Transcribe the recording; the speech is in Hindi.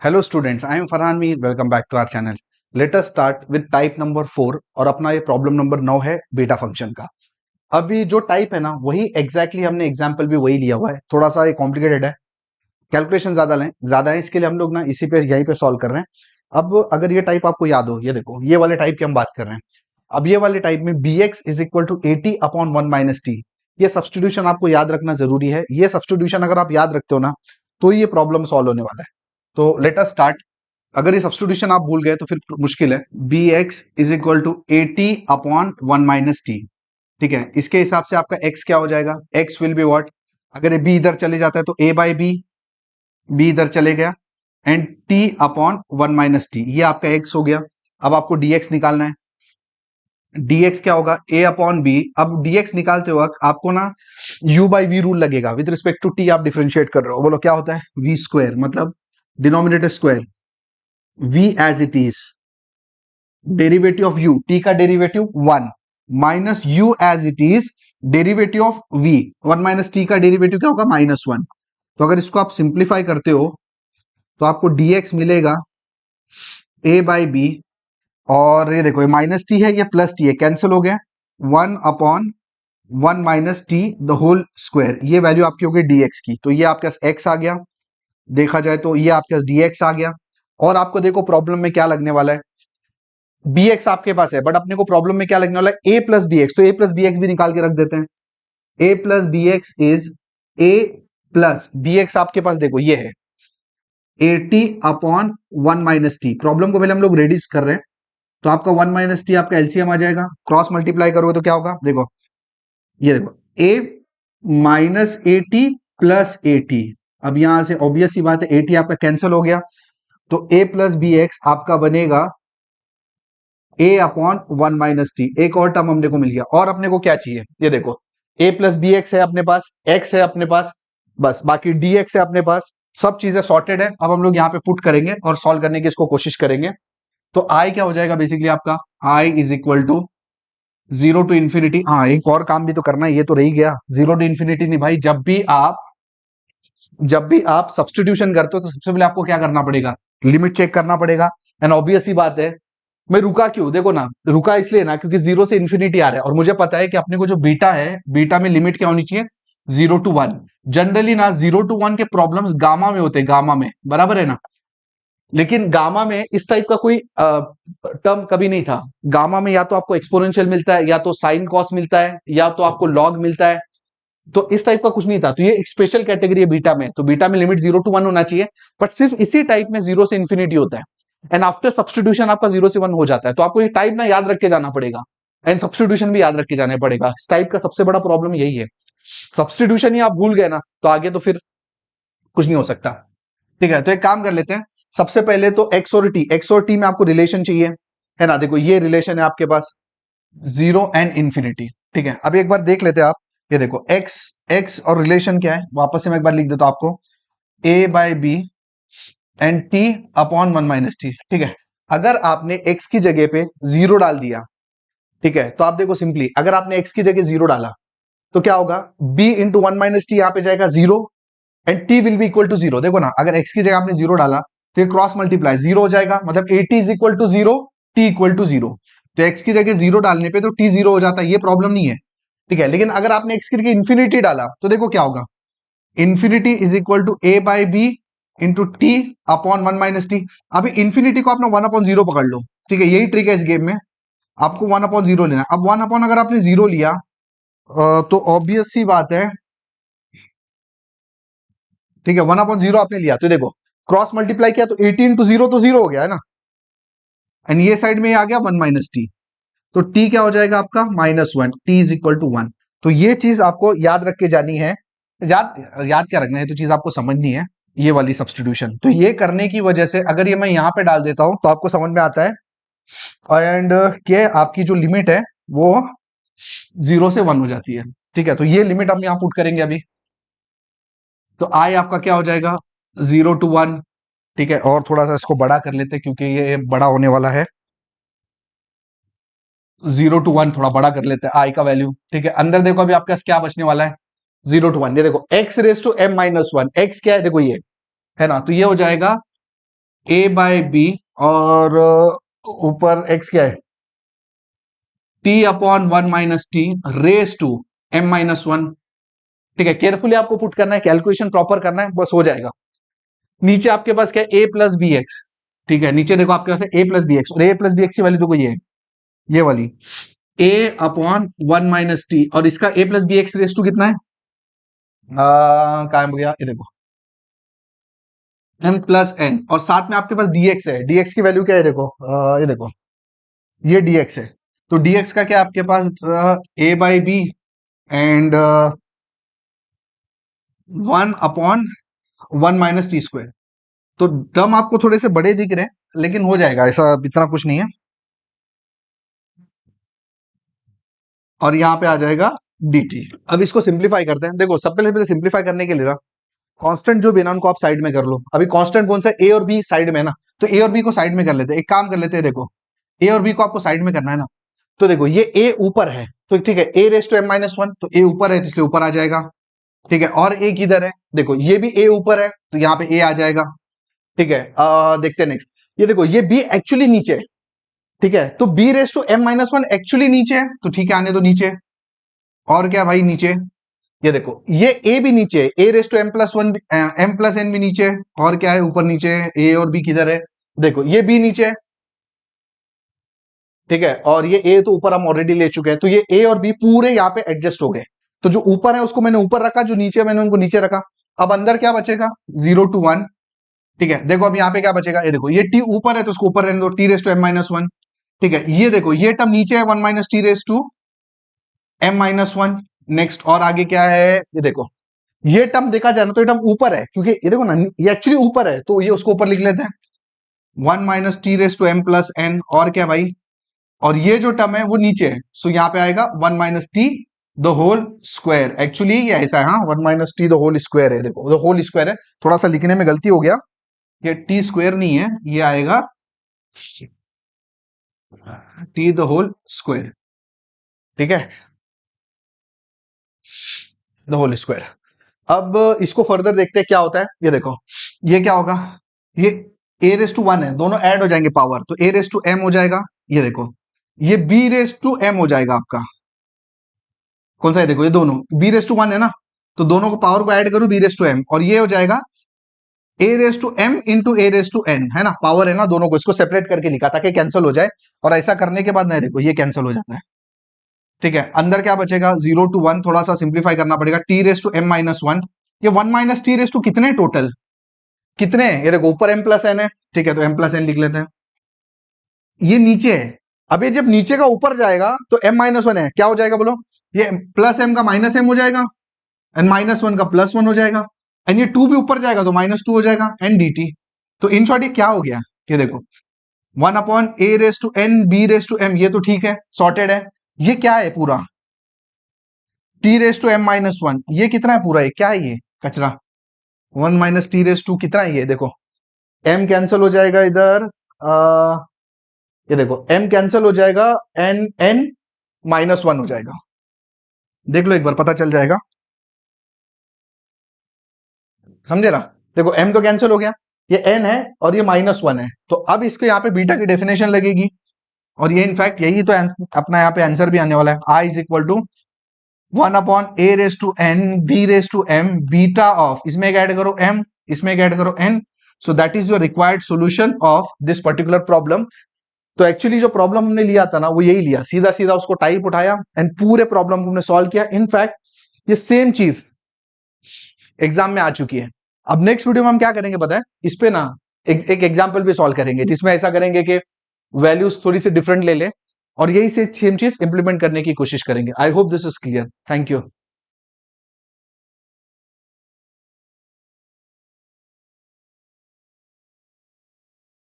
Hello students, I am Farhan Mir. Welcome back to our channel. Let us start with type number 4 और अपना ये प्रॉब्लम नंबर 9 है बीटा फंक्शन का। अभी जो टाइप है ना वही एग्जैक्टली हमने एग्जांपल भी वही लिया हुआ है। थोड़ा सा ये कॉम्प्लिकेटेड है, कैलकुलेशन ज्यादा है, इसके लिए हम लोग ना इसी पे यहीं पे सॉल्व कर रहे हैं। अब अगर ये टाइप आपको याद हो, ये देखो ये वाले टाइप की हम बात कर रहे हैं। अब ये वाले टाइप में b x is equal to 80/1 - t, ये सब्सटीट्यूशन आपको याद रखना जरूरी है। ये सब्सटीट्यूशन अगर आप याद रखते हो ना तो ये प्रॉब्लम सॉल्व होने वाला है। तो लेट अस स्टार्ट। अगर ये सब्सटीट्यूशन आप भूल गए तो फिर मुश्किल है। B x is equal to 80/1 - t, ठीक है। इसके हिसाब से आपका x क्या हो जाएगा? x will be what? अगर ये b इधर चले जाता है तो a/b, b इधर चले गया, एंड t/1 - t, ये आपका x हो गया। अब आपको dx निकालना है। dx क्या होगा? a/b। अब dx निकालते वक्त आपको ना u/v रूल लगेगा। विद रिस्पेक्ट टू t आप डिफरेंशिएट कर रहे हो, बोलो क्या होता है? v स्क्वायर, मतलब denominator square, v as it is, derivative of u, t का derivative 1 minus u as it is derivative of v, 1 - t का डेरिवेटिव क्या होगा? -1। तो अगर इसको आप सिंप्लीफाई करते हो तो आपको dx मिलेगा a/b, और ये देखो ये माइनस टी है, ये प्लस टी है, कैंसिल हो गया। 1/1 - t द होल स्क्वायर, ये वैल्यू आपकी हो गई dx की। तो ये आपके पास x आ गया, देखा जाए तो ये आपके पास dx आ गया। और आपको देखो प्रॉब्लम में क्या लगने वाला है, bx आपके पास है, बट अपने को प्रॉब्लम में क्या लगने वाला है? a plus bx। तो a प्लस bx भी निकाल के रख देते हैं। a plus bx is a plus bx, आपके पास देखो ये है 80/1 - t। प्रॉब्लम को पहले हम लोग रेड्यूस कर रहे हैं, तो आपका 1 - t आपका एलसीएम आ जाएगा। क्रॉस मल्टीप्लाई करोगे तो क्या होगा? देखो ये देखो a माइनस 80 प्लस 80। अब यहां से ऑब्वियस सी बात है 80 आपका कैंसिल हो गया, तो a प्लस बी एक्स आपका बनेगा a/1 - t। एक और टर्म हमने को मिल गया। और अपने को क्या चाहिए? ये देखो a प्लस बी एक्स है अपने पास, x है अपने पास, बस बाकी dx है अपने पास। सब चीजें सॉर्टेड है। अब हम लोग यहाँ पे पुट करेंगे और सॉल्व करने की इसको कोशिश करेंगे। तो i क्या हो जाएगा बेसिकली आपका? i is equal to 0 to ∞। हाँ, एक और काम भी तो करना है, ये तो रही गया। 0 to ∞ नहीं भाई, जब भी आप सब्सटीट्यूशन करते हो तो सबसे पहले आपको क्या करना पड़ेगा? लिमिट चेक करना पड़ेगा। एंड ऑब्वियस सी बात है, मैं रुका क्यों? देखो ना, रुका इसलिए ना क्योंकि 0 से ∞ आ रहा है, और मुझे पता है कि अपने को जो बीटा है, बीटा में लिमिट क्या होनी चाहिए? 0 to 1। जनरली ना 0 to 1 के प्रॉब्लम्स गामा में होते हैं, गामा में, बराबर है ना। लेकिन गामा में इस टाइप का कोई टर्म कभी नहीं था। गामा में या तो आपको एक्सपोनेंशियल मिलता है, या तो साइन कॉस मिलता है, या तो आपको लॉग मिलता है। तो इस टाइप का कुछ नहीं था। तो ये एक स्पेशल कैटेगरी है बीटा में। तो बीटा में लिमिट 0 to 1 होना चाहिए, बट सिर्फ इसी टाइप में 0 से ∞ होता है। एंड आफ्टर सब्सटीट्यूशन आपका 0 से 1 हो जाता है। तो आपको ये टाइप ना याद रख के जाना पड़ेगा, एंड सब्सटीट्यूशन भी याद रख के जाना पड़ेगा। इस टाइप का सबसे बड़ा प्रॉब्लम यही है, सब्सटीट्यूशन ही आप भूल गए ना तो आगे तो फिर कुछ नहीं हो सकता। ठीक है, तो एक काम कर लेते हैं। सबसे पहले तो एक्स और टी में आपको रिलेशन चाहिए, है ना। देखो ये रिलेशन है आपके पास 0 and ∞। ठीक है, अब एक बार देख लेते हैं आप। ये देखो एक्स एक्स और रिलेशन क्या है, वापस से मैं एक बार लिख देता हूं आपको, a/b एंड t/1 - t। ठीक है, अगर आपने x की जगह पे 0 डाल दिया, ठीक है, तो आप देखो सिंपली अगर आपने x की जगह 0 डाला तो क्या होगा? b × 1 - t यहां पे जाएगा 0, and t will be equal to 0। देखो ना, अगर x की जगह आपने 0 डाला तो ये क्रॉस मल्टीप्लाई 0 हो जाएगा, मतलब 80 is equal to 0, t equal to 0। तो x की जगह 0 डालने पे तो t 0 हो जाता है, ये प्रॉब्लम नहीं है। ठीक है, लेकिन अगर आपने x की जगह इन्फिनिटी डाला तो देखो क्या होगा? Infinity is equal to a/b into t/1 - t। अभी इन्फिनिटी को अपना 1/0 पकड़ लो। ठीक है, यही ट्रिक है इस गेम में, आपको 1/0 लेना। अब 1 अगर आपने 0 लिया तो ऑब्वियस सी बात है, ठीक है, 1/0 आपने लिया तो देखो क्रॉस मल्टीप्लाई किया तो 80 इंटू 0 तो 0 हो गया है ना। एंड ये साइड में आ गया 1 - t, तो t क्या हो जाएगा आपका? -1, t इज इक्वल टू 1। तो ये चीज आपको याद रख के जानी है। याद याद क्या रखना है, तो चीज आपको समझनी है, ये वाली सब्सटीट्यूशन। तो ये करने की वजह से अगर ये मैं यहां पे डाल देता हूं तो आपको समझ में आता है। एंड के आपकी जो लिमिट है वो 0 से 1 हो जाती है। ठीक है, तो ये लिमिट हम यहां पुट करेंगे अभी। तो आई आपका क्या हो जाएगा? 0 to 1। ठीक है, और थोड़ा सा इसको बड़ा कर लेते हैं क्योंकि ये बड़ा होने वाला है। 0 to 1 थोड़ा बड़ा कर लेते हैं आई का वैल्यू। ठीक है, अंदर देखो अभी आपके पास क्या बचने वाला है? 0 to 1। ये देखो x raise to m - 1, x क्या है? देखो ये है ना, तो ये हो जाएगा ए बाय बी और ऊपर एक्स क्या है, t upon 1 - t raise to m-1। ठीक है, केयरफुली आपको पुट करना है, कैलकुलेशन प्रॉपर करना है, बस हो जाएगा। नीचे आपके पास क्या है, a प्लस बी एक्स। ठीक है, नीचे देखो आपके पास है a प्लस बी एक्स, और a प्लस बी एक्स की वैल्यू तो कोई है, ये वाली a अपॉन 1 - टी, और इसका a plus b x raise to कितना है, कहाँ हो गया, ये देखो m प्लस एन, और साथ में आपके पास dx है, dx की वैल्यू क्या है, देखो ये देखो, ये dx है। तो dx का क्या है आपके पास, a बाई बी एंड 1/(1 - टी²। तो टर्म आपको थोड़े से बड़े दिख रहे हैं, लेकिन हो जाएगा, ऐसा इतना कुछ नहीं है। और यहाँ पे आ जाएगा dt। अब इसको सिंप्लीफाई करते हैं। देखो सबसे पहले सिंप्लीफाई करने के लिए ना, कांस्टेंट जो भी ना उनको आप साइड में कर लो। अभी कांस्टेंट कौन सा, a और b साइड में है ना, तो a और b को साइड में कर लेते हैं। एक काम कर लेते हैं, देखो a और b को आपको साइड में करना है ना, तो देखो ये a ऊपर है, तो ठीक है, a रेस टू m-1, तो a ऊपर है तो इसलिए ऊपर आ जाएगा। ठीक है, और a किधर है, देखो ये भी a ऊपर है, तो यहाँ पे a आ जाएगा। ठीक है, देखते हैं नेक्स्ट। ये देखो ये b एक्चुअली नीचे है, ठीक है, तो b raise to m-1 actually नीचे है, तो ठीक है, आने दो नीचे। और क्या भाई नीचे, ये देखो ये a भी नीचे है, a raise to m+1 m+n भी नीचे है, और क्या है ऊपर नीचे a और b किधर है, देखो ये b नीचे है। ठीक है, और ये a तो ऊपर हम ऑलरेडी ले चुके हैं, तो ये a और b पूरे यहाँ पे एडजस्ट हो गए। तो जो ऊपर है उसको मैंने ऊपर रखा, जो नीचे मैंने उनको नीचे रखा। अब अंदर क्या बचेगा, 0 to 1। ठीक है, देखो अब यहाँ पे क्या बचेगा, ये देखो ये t ऊपर है तो उसको ऊपर रहने दो, t रेस टू m-1। ठीक है, ये देखो ये टर्म नीचे है, 1 - t raise to m-1। Next, और आगे क्या है, ये देखो ये टर्म देखा जाए ना तो ये टर्म ऊपर है, क्योंकि ये देखो ना ये एक्चुअली ऊपर है, तो ये उसको ऊपर लिख लेते हैं, 1 - टी रेस टू m+n। और क्या भाई, और ये जो टर्म है वो नीचे है, सो यहाँ पे आएगा 1 - t the whole square. Actually ये ऐसा है, हाँ 1 - टी द होल स्क्वायर है, देखो द होल स्क्वायर है, थोड़ा सा लिखने में गलती हो गया, ये टी स्क्वायर नहीं है, ये आएगा टी द होल स्क्वायर। ठीक है, द होल स्क्वायर। अब इसको फर्दर देखते हैं क्या होता है। ये देखो ये क्या होगा, ये a रेस टू 1 है, दोनों ऐड हो जाएंगे पावर, तो a रेस टू m हो जाएगा। ये देखो ये b रेस टू m हो जाएगा आपका, कौन सा है, देखो ये दोनों b रेस टू 1 है ना, तो दोनों को पावर को ऐड करो, b रेस टू m, और ये हो जाएगा a raise to m into a raise to n, है ना, पावर है ना दोनों को, इसको सेपरेट करके लिखा ताकि कैंसिल हो जाए। और ऐसा करने के बाद ना देखो ये कैंसिल हो जाता है। ठीक है, अंदर क्या बचेगा, 0 to 1, थोड़ा सा सिंप्लीफाई करना पड़ेगा, t रेस टू m-1। ये 1 - टी रेस टू कितने टोटल, कितने हैं, ये देखो ऊपर m+n है, ठीक है, तो m+n लिख लेते हैं। ये नीचे है, अब ये जब नीचे का ऊपर जाएगा तो m-1 है, क्या हो जाएगा बोलो, ये प्लस m का -m हो जाएगा, एंड -1 का +1 हो जाएगा, एंड ये 2 भी ऊपर जाएगा तो -2 हो जाएगा, एंड dt। तो इन शॉर्ट ये क्या हो गया, ये देखो 1/a raise to n b raise to m, ये तो ठीक है, सॉर्टेड है। ये क्या है पूरा, t रेस टू m-1, ये कितना है पूरा, ये क्या है, ये कचरा, 1 - टी रेस टू कितना है, ये देखो m कैंसिल हो जाएगा इधर, ये देखो m कैंसिल हो जाएगा, n -1 हो जाएगा, देख लो एक बार पता चल जाएगा, समझे ना। देखो m तो कैंसिल हो गया, ये n है और ये -1 है, तो अब इसको यहाँ पे बीटा की डेफिनेशन लगेगी, और ये इनफैक्ट यही तो अपना यहाँ पे आंसर भी आने वाला है, i is equal to 1/a raise to n b raise to m beta of, इसमें एक ऐड करो m, इसमें एक ऐड करो n, so that is your required solution of this particular problem. तो एक्चुअली जो प्रॉब्लम हमने लिया था ना वो यही लिया, सीधा सीधा उसको टाइप उठाया एंड पूरे प्रॉब्लम को हमने सॉल्व किया। इनफैक्ट ये सेम चीज एग्जाम में आ चुकी है। अब नेक्स्ट वीडियो में हम क्या करेंगे पता है, इस पे ना एक एग्जाम्पल भी सॉल्व करेंगे, जिसमें ऐसा करेंगे कि वैल्यूज थोड़ी सी डिफरेंट ले ले और यही से सेम चीज इंप्लीमेंट करने की कोशिश करेंगे। I hope this is clear, thank you.